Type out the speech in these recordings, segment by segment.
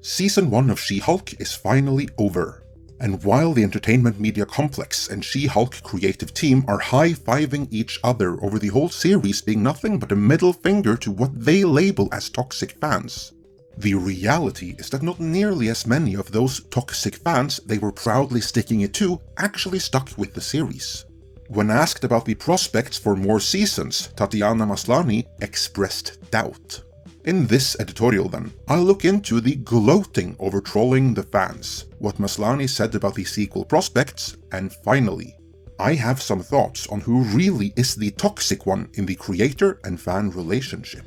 Season 1 of She-Hulk is finally over. And while the entertainment media complex and She-Hulk creative team are high-fiving each other over the whole series being nothing but a middle finger to what they label as toxic fans, the reality is that not nearly as many of those toxic fans they were proudly sticking it to actually stuck with the series. When asked about the prospects for more seasons, Tatiana Maslany expressed doubt. In this editorial then, I'll look into the gloating over trolling the fans, what Maslany said about the sequel prospects, and finally, I have some thoughts on who really is the toxic one in the creator and fan relationship.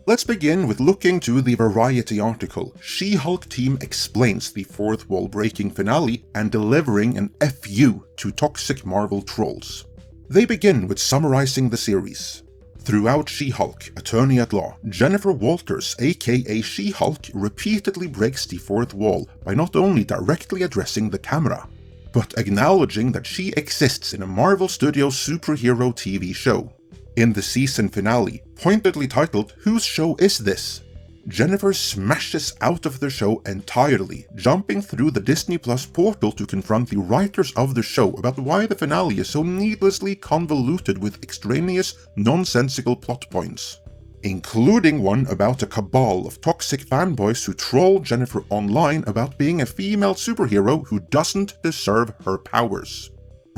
Let's begin with looking to the Variety article, She-Hulk team explains the fourth wall breaking finale and delivering an FU to toxic Marvel trolls. They begin with summarizing the series. Throughout She-Hulk, Attorney at Law, Jennifer Walters aka She-Hulk repeatedly breaks the fourth wall by not only directly addressing the camera, but acknowledging that she exists in a Marvel Studios superhero TV show. In the season finale, pointedly titled Whose Show Is This?, Jennifer smashes out of the show entirely, jumping through the Disney Plus portal to confront the writers of the show about why the finale is so needlessly convoluted with extraneous, nonsensical plot points, including one about a cabal of toxic fanboys who troll Jennifer online about being a female superhero who doesn't deserve her powers.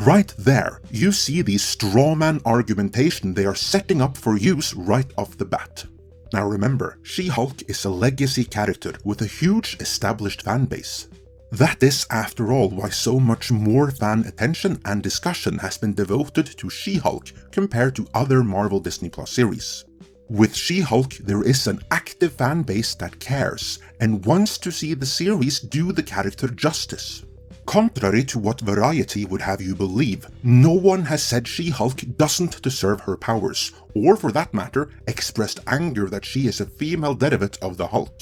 Right there, you see the strawman argumentation they are setting up for use right off the bat. Now remember, She-Hulk is a legacy character with a huge established fanbase. That is, after all, why so much more fan attention and discussion has been devoted to She-Hulk compared to other Marvel Disney Plus series. With She-Hulk, there is an active fanbase that cares and wants to see the series do the character justice. Contrary to what Variety would have you believe, no one has said She-Hulk doesn't deserve her powers, or for that matter, expressed anger that she is a female derivative of the Hulk.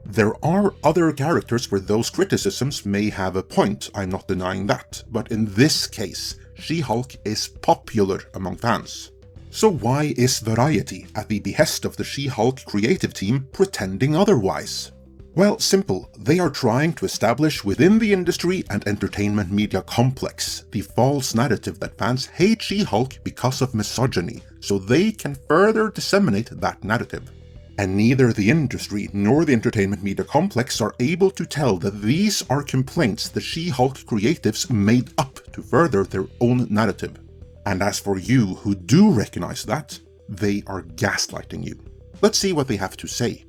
There are other characters where those criticisms may have a point, I'm not denying that, but in this case, She-Hulk is popular among fans. So why is Variety, at the behest of the She-Hulk creative team, pretending otherwise? Well, simple. They are trying to establish within the industry and entertainment media complex the false narrative that fans hate She-Hulk because of misogyny, so they can further disseminate that narrative. And neither the industry nor the entertainment media complex are able to tell that these are complaints the She-Hulk creatives made up to further their own narrative. And as for you who do recognize that, they are gaslighting you. Let's see what they have to say.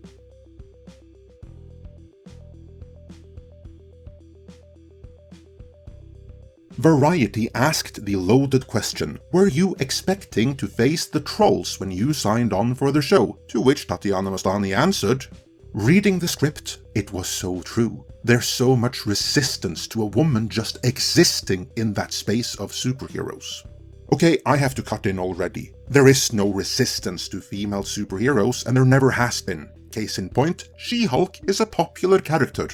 Variety asked the loaded question, were you expecting to face the trolls when you signed on for the show? To which Tatiana Maslany answered, reading the script, it was so true. There's so much resistance to a woman just existing in that space of superheroes. Okay, I have to cut in already. There is no resistance to female superheroes and there never has been. Case in point, She-Hulk is a popular character.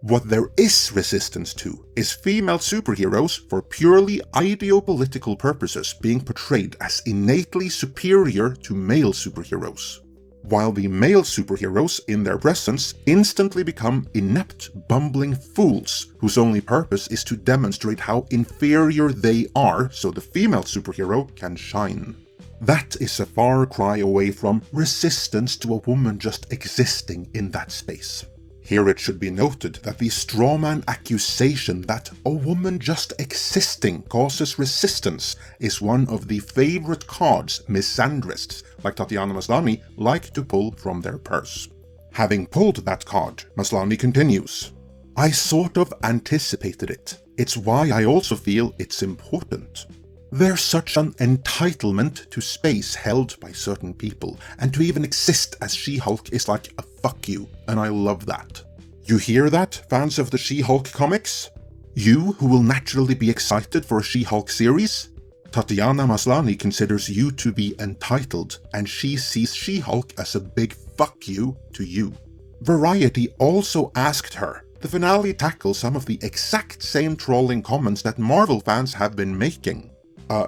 What there is resistance to is female superheroes for purely ideopolitical purposes being portrayed as innately superior to male superheroes, while the male superheroes in their presence instantly become inept, bumbling fools whose only purpose is to demonstrate how inferior they are so the female superhero can shine. That is a far cry away from resistance to a woman just existing in that space. Here it should be noted that the strawman accusation that a woman just existing causes resistance is one of the favorite cards misandrists like Tatiana Maslany like to pull from their purse. Having pulled that card, Maslany continues, I sort of anticipated it. It's why I also feel it's important. There's such an entitlement to space held by certain people, and to even exist as She-Hulk is like a fuck you, and I love that. You hear that, fans of the She-Hulk comics? You, who will naturally be excited for a She-Hulk series? Tatiana Maslany considers you to be entitled, and she sees She-Hulk as a big fuck you to you. Variety also asked her. The finale tackles some of the exact same trolling comments that Marvel fans have been making.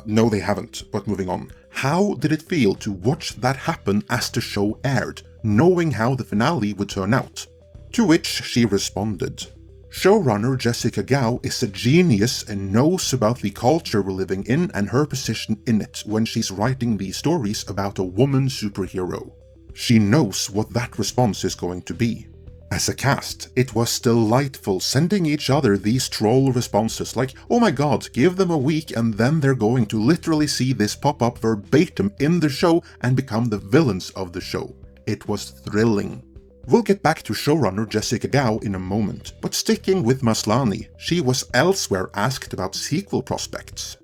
No they haven't, but moving on. How did it feel to watch that happen as the show aired, knowing how the finale would turn out? To which she responded, "Showrunner Jessica Gao is a genius and knows about the culture we're living in and her position in it when she's writing these stories about a woman superhero. She knows what that response is going to be." As a cast, it was delightful sending each other these troll responses like, "Oh my god, give them a week and then they're going to literally see this pop up verbatim in the show and become the villains of the show." It was thrilling. We'll get back to showrunner Jessica Gao in a moment, but sticking with Maslany, she was elsewhere asked about sequel prospects.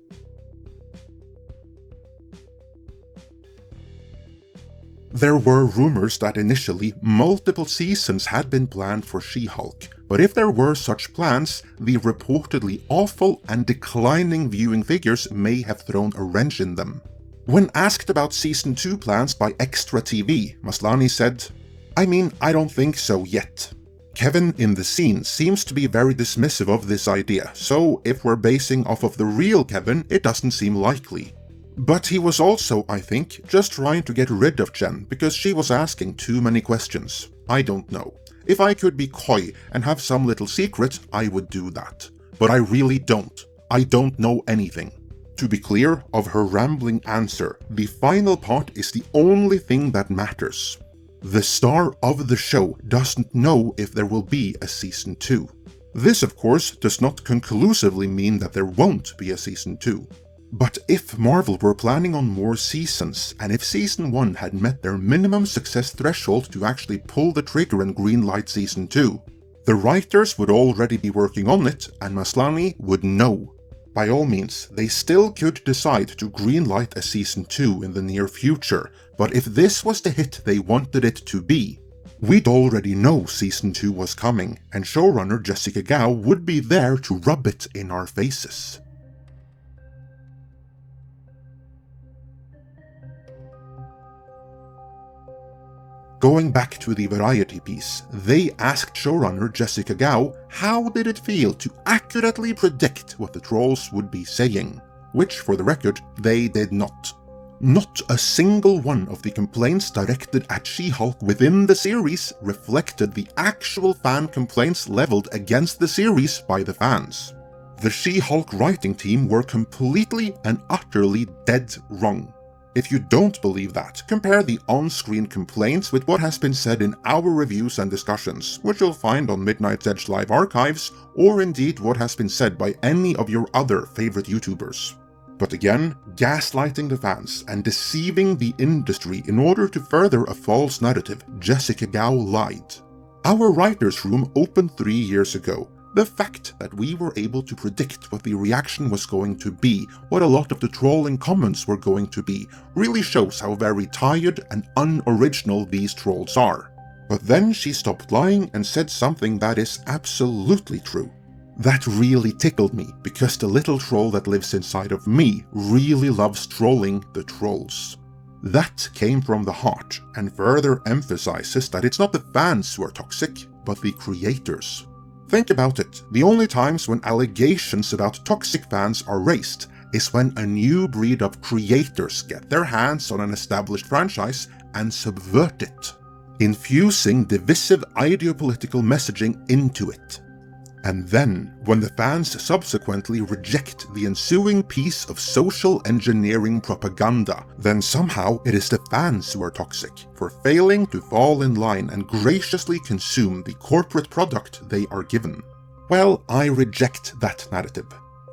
There were rumors that initially multiple seasons had been planned for She-Hulk, but if there were such plans, the reportedly awful and declining viewing figures may have thrown a wrench in them. When asked about Season 2 plans by Extra TV, Maslany said, I don't think so yet. Kevin in the scene seems to be very dismissive of this idea, so if we're basing off of the real Kevin, it doesn't seem likely. But he was also, I think, just trying to get rid of Jen because she was asking too many questions. I don't know. If I could be coy and have some little secret, I would do that. But I really don't. I don't know anything. To be clear, of her rambling answer, the final part is the only thing that matters. The star of the show doesn't know if there will be a Season 2. This, of course, does not conclusively mean that there won't be a Season 2. But if Marvel were planning on more seasons, and if Season 1 had met their minimum success threshold to actually pull the trigger and greenlight Season 2, the writers would already be working on it, and Maslany would know. By all means, they still could decide to greenlight a Season 2 in the near future, but if this was the hit they wanted it to be, we'd already know Season 2 was coming, and showrunner Jessica Gao would be there to rub it in our faces. Going back to the Variety piece, they asked showrunner Jessica Gao how did it feel to accurately predict what the trolls would be saying, which, for the record, they did not. Not a single one of the complaints directed at She-Hulk within the series reflected the actual fan complaints leveled against the series by the fans. The She-Hulk writing team were completely and utterly dead wrong. If you don't believe that, compare the on-screen complaints with what has been said in our reviews and discussions, which you'll find on Midnight's Edge Live archives, or indeed what has been said by any of your other favorite YouTubers. But again, gaslighting the fans and deceiving the industry in order to further a false narrative, Jessica Gao lied. Our writers' room opened 3 years ago. The fact that we were able to predict what the reaction was going to be, what a lot of the trolling comments were going to be, really shows how very tired and unoriginal these trolls are. But then she stopped lying and said something that is absolutely true. That really tickled me, because the little troll that lives inside of me really loves trolling the trolls. That came from the heart, and further emphasizes that it's not the fans who are toxic, but the creators. Think about it, the only times when allegations about toxic fans are raised is when a new breed of creators get their hands on an established franchise and subvert it, infusing divisive ideopolitical messaging into it. And then, when the fans subsequently reject the ensuing piece of social engineering propaganda, then somehow it is the fans who are toxic, for failing to fall in line and graciously consume the corporate product they are given. Well, I reject that narrative.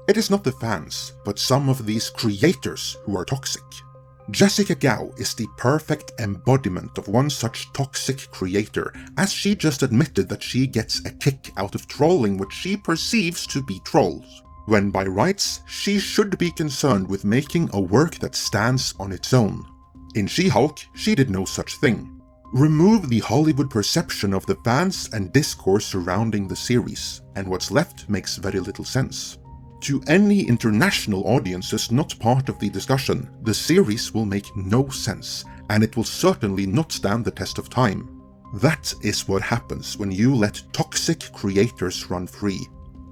It is not the fans, but some of these creators who are toxic. Jessica Gao is the perfect embodiment of one such toxic creator, as she just admitted that she gets a kick out of trolling what she perceives to be trolls, when by rights she should be concerned with making a work that stands on its own. In She-Hulk, she did no such thing. Remove the Hollywood perception of the fans and discourse surrounding the series, and what's left makes very little sense. To any international audiences not part of the discussion, the series will make no sense, and it will certainly not stand the test of time. That is what happens when you let toxic creators run free.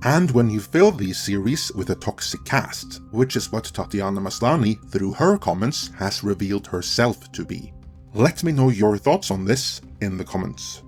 and when you fill these series with a toxic cast, which is what Tatiana Maslany, through her comments, has revealed herself to be. Let me know your thoughts on this in the comments.